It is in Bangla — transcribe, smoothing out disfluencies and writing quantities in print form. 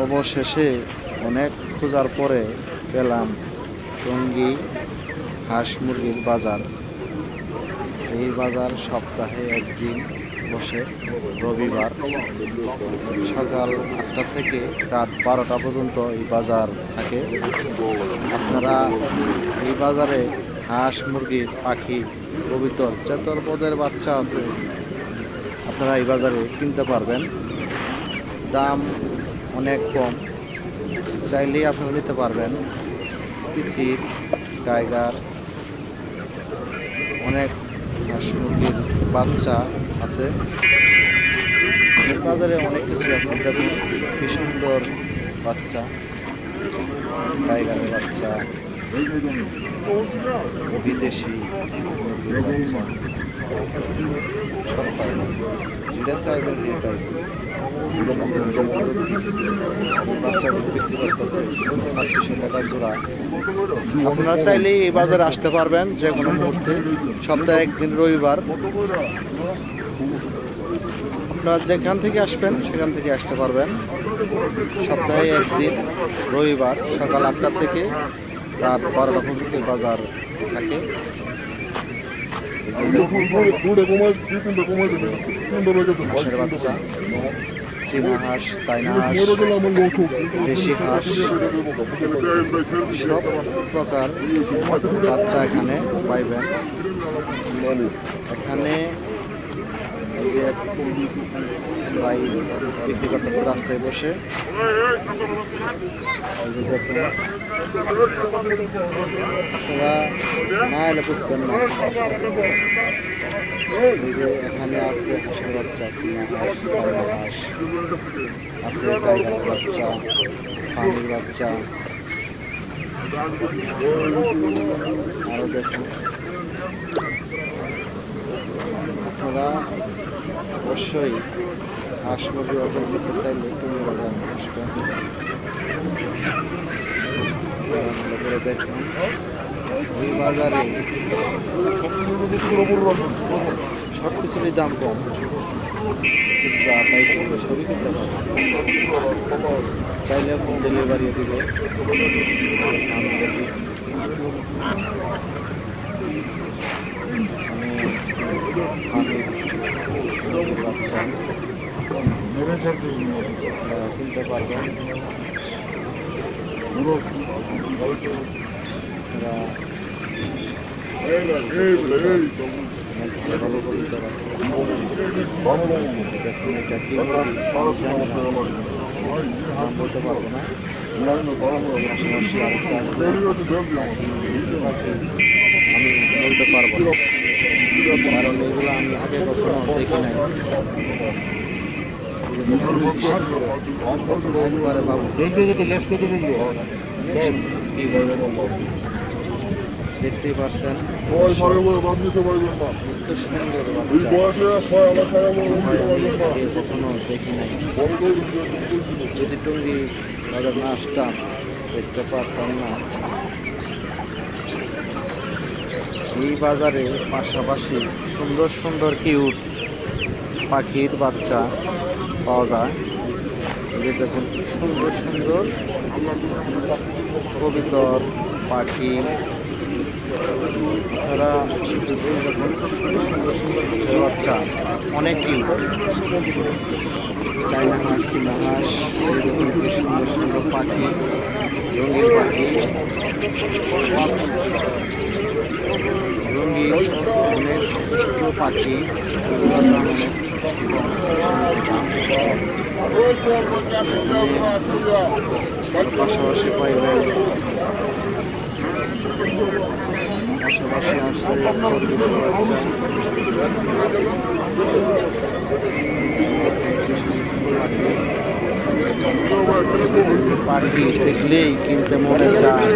অবশেষে অনেক খোঁজার পরে পেলাম টঙ্গী হাঁস মুরগির বাজার। এই বাজার সপ্তাহে একদিন বসে, রবিবার সকাল 8টা থেকে রাত 12টা পর্যন্ত এই বাজার থাকে। আপনারা এই বাজারে হাঁস মুরগি পাখি কবুতর যত পদের বাচ্চা আছে আপনারা এই বাজারে কিনতে পারবেন। দাম অনেক কম, চাইলেই আপনারা নিতে পারবেন। তিথির টাইগার অনেক হাঁস মুরগির বাচ্চা আছে। বাজারে অনেক কিছু আছে, দেখুন কি সুন্দর বাচ্চা, টাইগারের বাচ্চা, বিদেশি মুরগির বাচ্চা সব পাইবেন। যেটা চাইবেন এটাই। বাচ্চাগুলো বিক্রি করতেছে 2600 টাকা জোড়া। আপনারা চাইলে এই বাজারে আসতে পারবেন যে কোনো মুহূর্তে, সপ্তাহে একদিন রবিবার। আপনারা যেখান থেকে আসবেন সেখান থেকে আসতে পারবেন। সপ্তাহে একদিন রবিবার সকাল 8টা থেকে রাত 12টা পর্যন্ত বাজার থাকে। হাঁসের বাচ্চা, চীনা হাঁস, চাইনা হাঁস, দেশি হাঁস, সব প্রকার বাচ্চা এখানে পাইবেন। এখানে ভাই বিক্রি করতেছে রাস্তায় বসে। আপনারা না এলে বুঝবেন না। এই যে এখানে আছে হাঁসের বাচ্চা, চীনা হাঁস, চাইনা হাঁস আছে, টাইগারের বাচ্চা, পানির বাচ্চা। আরো দেখুন, আপনারা অবশ্যই হাঁস মুরগি অর্ডার দিতে চাইলে টঙ্গী বাজার আসবেন। দেখুন ওই বাজারে সব কিছুরই দাম কম, খুচরা পাইকারি সবই কিনতে পারবেন। চাইলে হোম ডেলিভারি দিবে। বাচ্চা কিনতে পারবেন। ভালো কবুতর আছে, দেখুন এটা কি নাম বলতে পারবো না। আমি বলতে পারবো না, কারণ এগুলো আমি আগে কখনো দেখি নাই। একবারে বাবু দেখতেই পারছেন কখনো দেখি নাই। যদি টঙ্গী বাজার না আসতাম দেখতে পারতাম না। এই বাজারে পাশাপাশি সুন্দর সুন্দর কিউট পাখির বাচ্চা পাওয়া যায়। যে দেখুন সুন্দর সুন্দর কবুতর পাখি, আপনারা দেখুন সুন্দর সুন্দর বাচ্চা, অনেক কিউট চাইনা হাঁস, চীনা হাঁস, দেখুন কি সুন্দর সুন্দর পাখি, রঙিন পাখি, রঙিন অনেক ছোট পাখি। পাশাপাশি পাইবেন, পাশাপাশি আসছে পাখি দেখলেই কিনতে মনে চায়।